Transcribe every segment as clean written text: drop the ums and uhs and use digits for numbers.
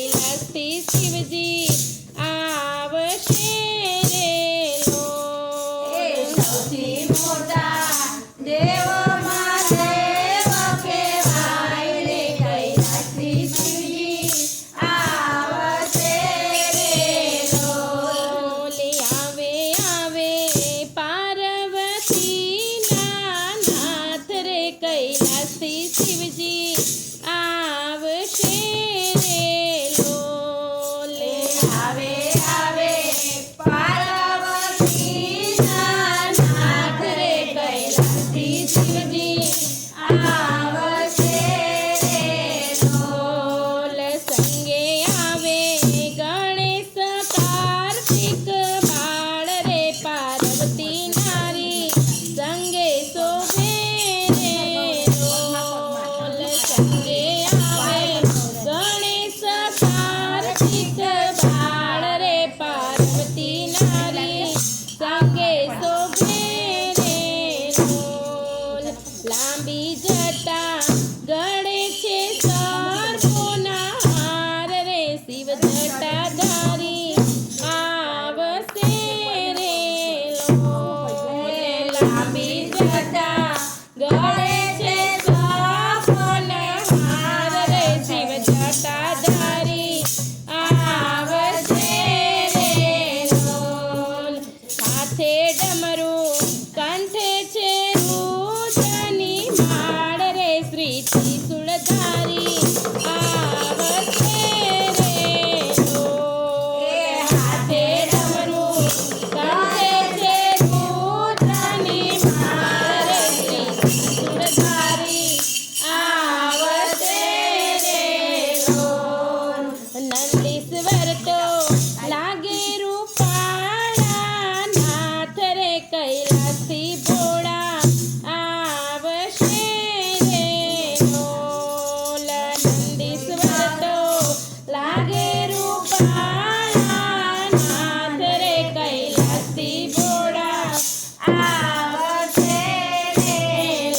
કૈલાસથી શિવજી આવશે રે લોલ સૌથી મોટા દેવોમાં દેવ કહેવાય રે કૈલાસથી શિવજી આવશે રે લોલ આવે આવે પાર્વતીના નાથ રે કૈલાસથી શિવજી આવશે રે લોલ આવે આવે પાર્વતીના નાથ રે કૈલાસથી શિવજી આવશે રે લોલ સંગે આવે ગણેશ કાર્તિક બાળ રે પાર્વતી નારી સંગે શોભે રે લોલ સંગે આવે ગણેશ કાર્તિક બાળ રે પાર્વતી નારી સંગે શોભે રે લોલ લાંબી જટા ગળે છે સર્પોના હાર રે શિવ જટાધારી આવશે રે લોલ લાંબી જટા ગળે છે સર્પોના હાર રે શિવ જટાધારી આવશે રે લોલ હાથે ડમરું કંઠે છે રૂદ્રની માળ રે શ્રી ત્રિશૂળધારી આવશે રે લોલ હાથે ડમરું કંઠે છે રૂદ્રની માળ રે શ્રી ત્રિશૂળધારી આવશે રે લોલ નંદીશ્વર તો લાગે રૂપાળા નાથ રે કૈલાસથી ભોળા આવશે રે લોલ નંદીશ્વર તો લાગે રૂપાળા નાથ રે કૈલાસથી ભોળા આવશે રે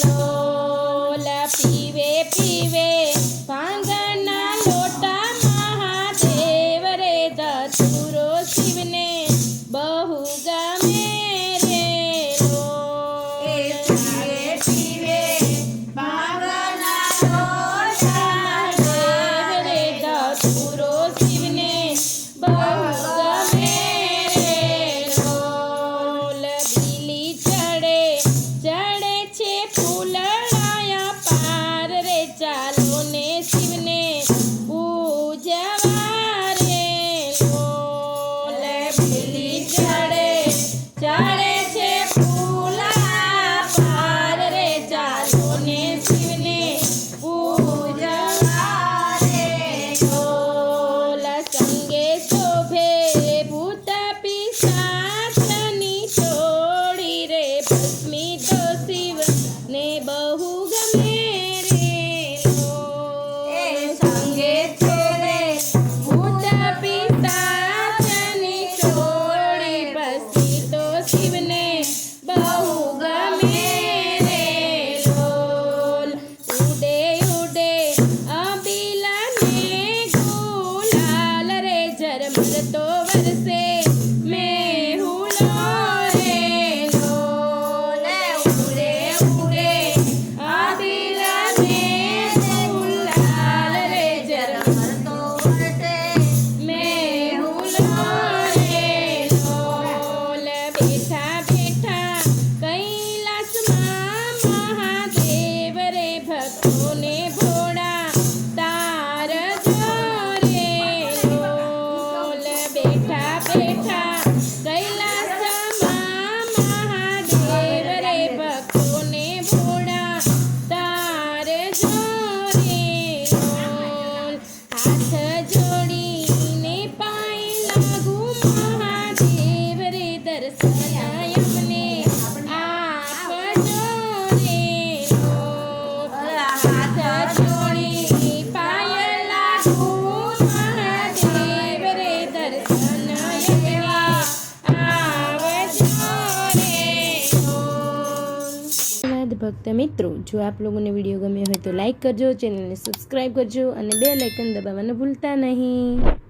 લોલ પીવે પીવે ભાંગના લોટા મહાદેવ રે ધતુરો શિવને બહુ ગમે રે લોલ પીવે પીવે ભાંગના લોટા દેવ રે ધતુરો શિવને તો મિત્રો, જો આપ લોકોને વિડીયો ગમ્યો હોય તો લાઈક કરજો, ચેનલને સબસ્ક્રાઈબ કરજો અને બેલ આઇકન દબાવવાનું ભૂલતા નહીં.